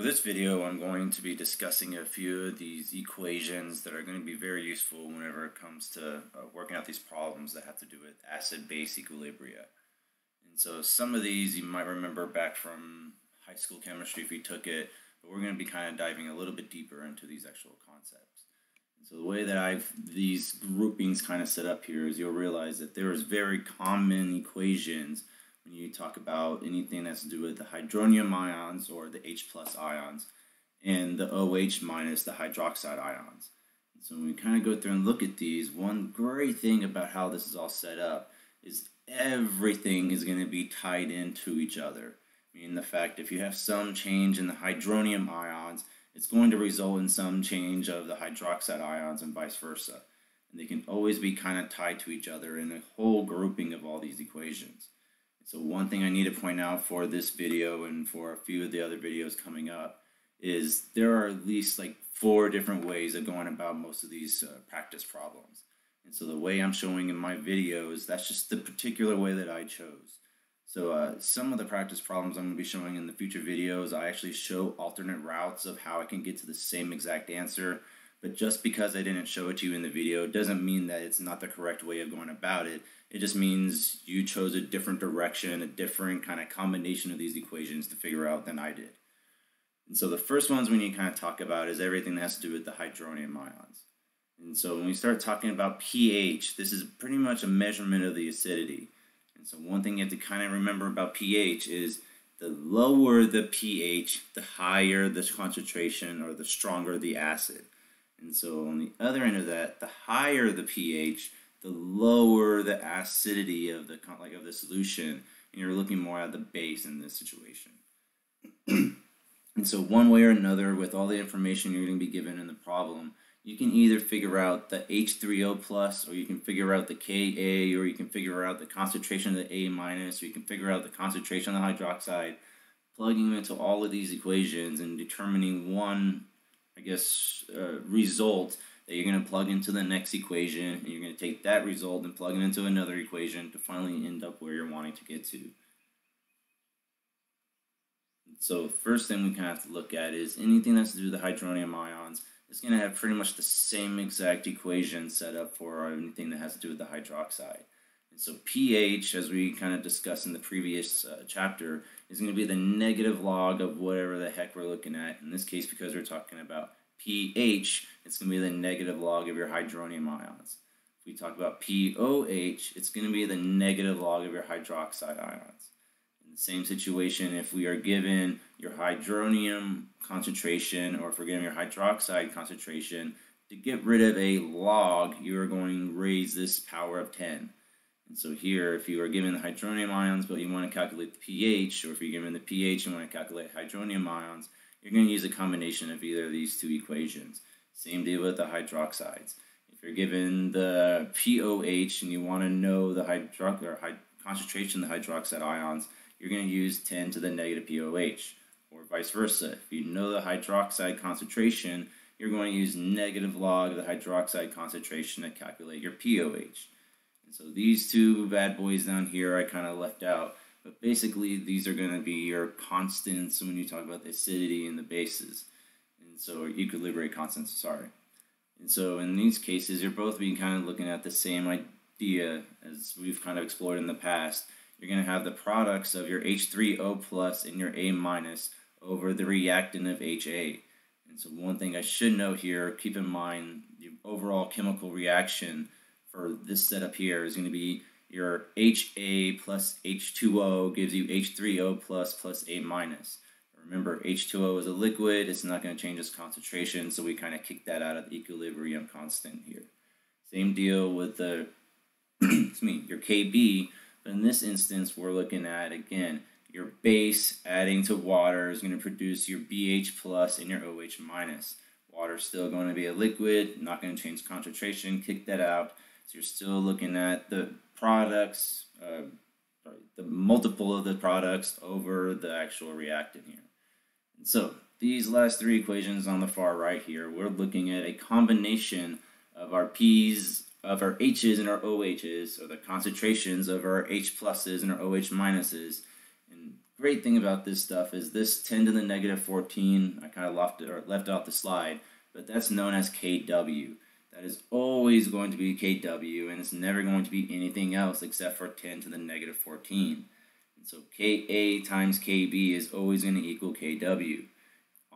For this video, I'm going to be discussing a few of these equations that are going to be very useful whenever it comes to working out these problems that have to do with acid-base equilibria. And so some of these you might remember back from high school chemistry if you took it, but we're going to be kind of diving a little bit deeper into these actual concepts. And so the way that I've these groupings kind of set up here is you'll realize that there is very common equations when you talk about anything that's to do with the hydronium ions or the H plus ions and the OH minus the hydroxide ions. And so when we kind of go through and look at these, one great thing about how this is all set up is everything is going to be tied into each other. Meaning the fact if you have some change in the hydronium ions, it's going to result in some change of the hydroxide ions and vice versa. And they can always be kind of tied to each other in a whole grouping of all these equations. So one thing I need to point out for this video and for a few of the other videos coming up is there are at least like 4 different ways of going about most of these practice problems. And so the way I'm showing in my videos, that's just the particular way that I chose. So some of the practice problems I'm going to be showing in the future videos, I actually show alternate routes of how I can get to the same exact answer. But just because I didn't show it to you in the video doesn't mean that it's not the correct way of going about it. It just means you chose a different direction, a different kind of combination of these equations to figure out than I did. And so the first ones we need to kind of talk about is everything that has to do with the hydronium ions. And so when we start talking about pH, this is pretty much a measurement of the acidity. And so one thing you have to kind of remember about pH is the lower the pH, the higher the concentration or the stronger the acid. And so on the other end of that, the higher the pH, the lower the acidity of the solution, and you're looking more at the base in this situation. And so one way or another, with all the information you're going to be given in the problem, you can either figure out the H3O plus, or you can figure out the Ka, or you can figure out the concentration of the A minus, or you can figure out the concentration of the hydroxide, plugging them into all of these equations and determining one result that you're going to plug into the next equation, and you're going to take that result and plug it into another equation to finally end up where you're wanting to get to. So first thing we kind of have to look at is anything that's to do with the hydronium ions is going to have pretty much the same exact equation set up for anything that has to do with the hydroxide. And so pH, as we kind of discussed in the previous chapter, is going to be the negative log of whatever the heck we're looking at. In this case, because we're talking about pH, it's going to be the negative log of your hydronium ions. If we talk about pOH, it's going to be the negative log of your hydroxide ions. In the same situation, if we are given your hydronium concentration, or if we're given your hydroxide concentration, to get rid of a log, you are going to raise this power of 10. And so here, if you are given the hydronium ions, but you want to calculate the pH, or if you're given the pH and want to calculate hydronium ions, you're going to use a combination of either of these 2 equations. Same deal with the hydroxides. If you're given the pOH and you want to know the concentration of the hydroxide ions, you're going to use 10 to the negative pOH, or vice versa. If you know the hydroxide concentration, you're going to use negative log of the hydroxide concentration to calculate your pOH. And so these 2 bad boys down here I kind of left out, but basically these are going to be your constants when you talk about the acidity and the bases, and so equilibrium constants, sorry. And so in these cases, you're both being kind of looking at the same idea as we've kind of explored in the past. You're going to have the products of your H3O plus and your A minus over the reactant of HA. And so one thing I should note here, keep in mind the overall chemical reaction for this setup here is going to be your HA plus H2O gives you H3O plus A minus. Remember, H2O is a liquid, it's not going to change its concentration, so we kind of kick that out of the equilibrium constant here. Same deal with the your Kb, but in this instance we're looking at, again, your base adding to water is going to produce your BH plus and your OH minus. Water is still going to be a liquid, not going to change concentration, kick that out. So you're still looking at the products, the multiple of the products over the actual reactant here. And so these last 3 equations on the far right here, we're looking at a combination of our P's, of our H's and our OH's, or the concentrations of our H pluses and our OH minuses. And great thing about this stuff is this 10 to the negative 14, I kind of left off the slide, but that's known as Kw. That is always going to be Kw, and it's never going to be anything else except for 10 to the negative 14. And so Ka times Kb is always going to equal Kw.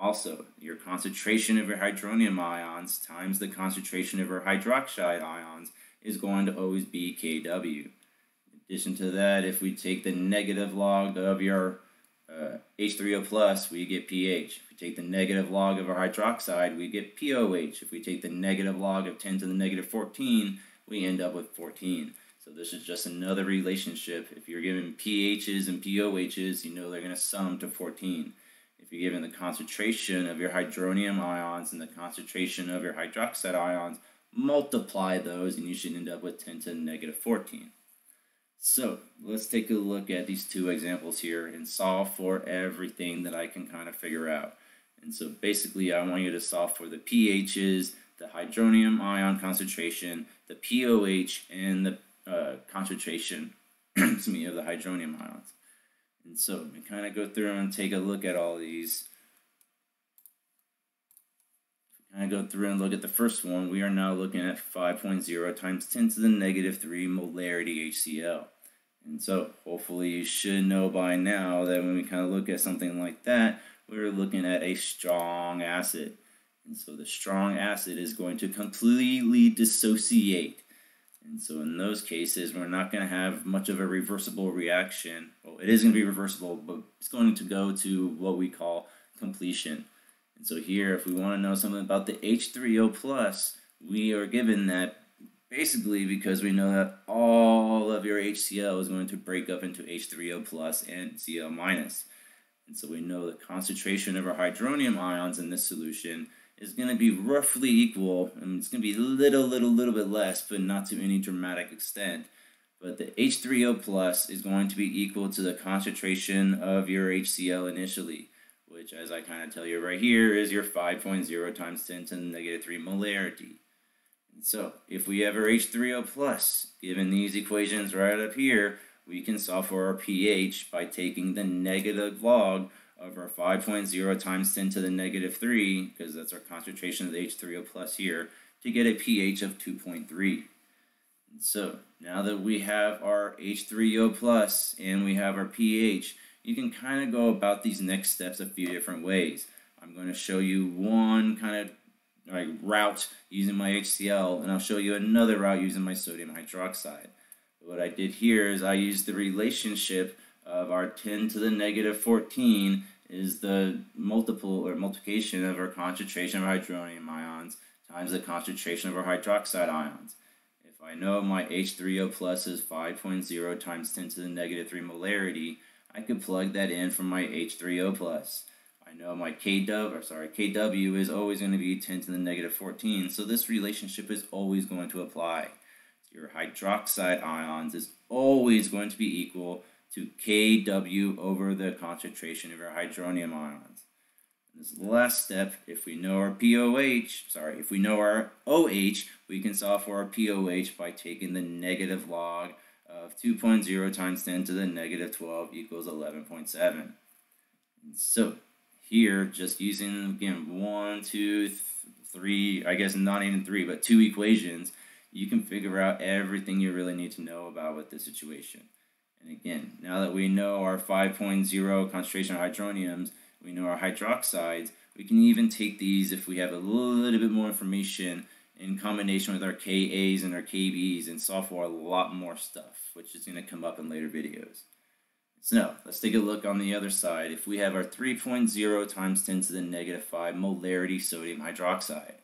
Also, your concentration of your hydronium ions times the concentration of your hydroxide ions is going to always be Kw. In addition to that, if we take the negative log of your H3O plus, we get pH. If we take the negative log of our hydroxide, we get pOH. If we take the negative log of 10 to the negative 14, we end up with 14. So this is just another relationship. If you're given pHs and pOHs, you know they're going to sum to 14. If you're given the concentration of your hydronium ions and the concentration of your hydroxide ions, multiply those and you should end up with 10 to the negative 14. So let's take a look at these two examples here and solve for everything that I can kind of figure out. And so basically I want you to solve for the pHs, the hydronium ion concentration, the pOH, and the concentration of the hydronium ions. And so we kind of go through and take a look at all these. Kind of go through and look at the first one. We are now looking at 5.0 times 10 to the negative 3 molarity HCl. And so hopefully you should know by now that when we kind of look at something like that, we're looking at a strong acid. And so the strong acid is going to completely dissociate. And so in those cases, we're not going to have much of a reversible reaction. Well, it is going to be reversible, but it's going to go to what we call completion. And so here, if we want to know something about the H3O plus, we are given that basically because we know that all of your HCl is going to break up into H3O plus and Cl minus. And so we know the concentration of our hydronium ions in this solution is going to be roughly equal, and it's going to be a little bit less, but not to any dramatic extent. But the H3O plus is going to be equal to the concentration of your HCl initially, which, as I kind of tell you right here, is your 5.0 times 10 to the negative 3 molarity. And so if we have our H3O plus, given these equations right up here, we can solve for our pH by taking the negative log of our 5.0 times 10 to the negative 3, because that's our concentration of the H3O plus here, to get a pH of 2.3. And so now that we have our H3O plus and we have our pH, you can kind of go about these next steps a few different ways. I'm going to show you one kind of route using my HCl, and I'll show you another route using my sodium hydroxide. What I did here is I used the relationship of our 10 to the negative 14 is the multiplication of our concentration of hydronium ions times the concentration of our hydroxide ions. If I know my H3O plus is 5.0 times 10 to the negative 3 molarity, I could plug that in from my H3O plus. I know my Kw is always going to be 10 to the negative 14, so this relationship is always going to apply. Your hydroxide ions is always going to be equal to Kw over the concentration of your hydronium ions. In this last step, if we know our OH, we can solve for our pOH by taking the negative log of 2.0 times 10 to the negative 12 equals 11.7. And so here, just using, again, 1, 2, 3, I guess not even 3, but 2 equations, you can figure out everything you really need to know about with this situation. And again, now that we know our 5.0 concentration of hydroniums, we know our hydroxides, we can even take these, if we have a little bit more information, in combination with our Kas and our Kbs, and solve for a lot more stuff, which is going to come up in later videos. So now, let's take a look on the other side. If we have our 3.0 times 10 to the negative 5 molarity sodium hydroxide.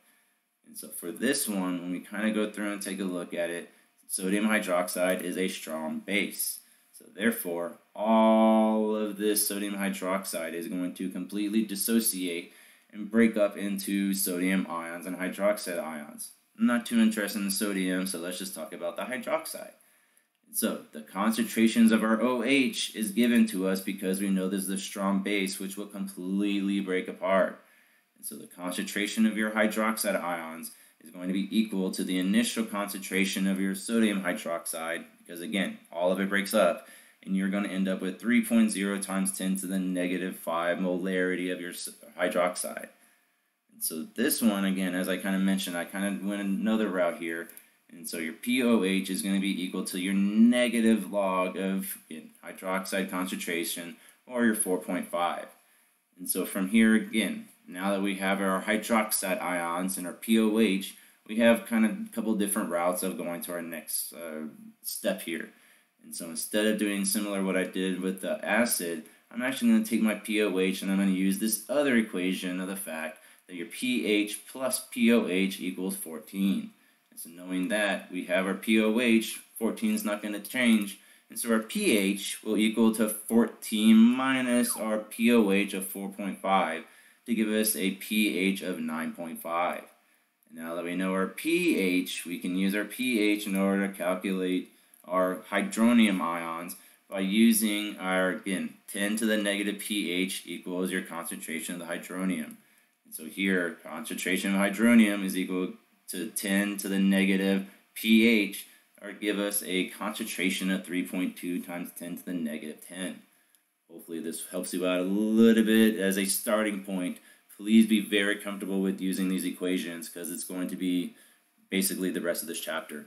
And so for this one, when we kind of go through and take a look at it, sodium hydroxide is a strong base. So therefore, all of this sodium hydroxide is going to completely dissociate and break up into sodium ions and hydroxide ions. I'm not too interested in sodium, so let's just talk about the hydroxide. So the concentrations of our OH is given to us because we know there's the strong base which will completely break apart. And so the concentration of your hydroxide ions is going to be equal to the initial concentration of your sodium hydroxide, because again, all of it breaks up, and you're going to end up with 3.0 times 10 to the negative 5 molarity of your hydroxide. And so this one, again, as I kind of mentioned, I kind of went another route here. And so your pOH is going to be equal to your negative log of hydroxide concentration, or your 4.5. And so from here, again, now that we have our hydroxide ions and our pOH, we have kind of a couple different routes of going to our next step here. And so instead of doing similar what I did with the acid, I'm actually going to take my pOH and I'm going to use this other equation of the fact that your pH plus pOH equals 14. And so knowing that, we have our pOH, 14 is not going to change, and so our pH will equal to 14 minus our pOH of 4.5 to give us a pH of 9.5. And now that we know our pH, we can use our pH in order to calculate our hydronium ions by using our, again, 10 to the negative pH equals your concentration of the hydronium. And so here, concentration of hydronium is equal to 10 to the negative pH, or give us a concentration of 3.2 times 10 to the negative 10. Hopefully this helps you out a little bit as a starting point. Please be very comfortable with using these equations because it's going to be basically the rest of this chapter.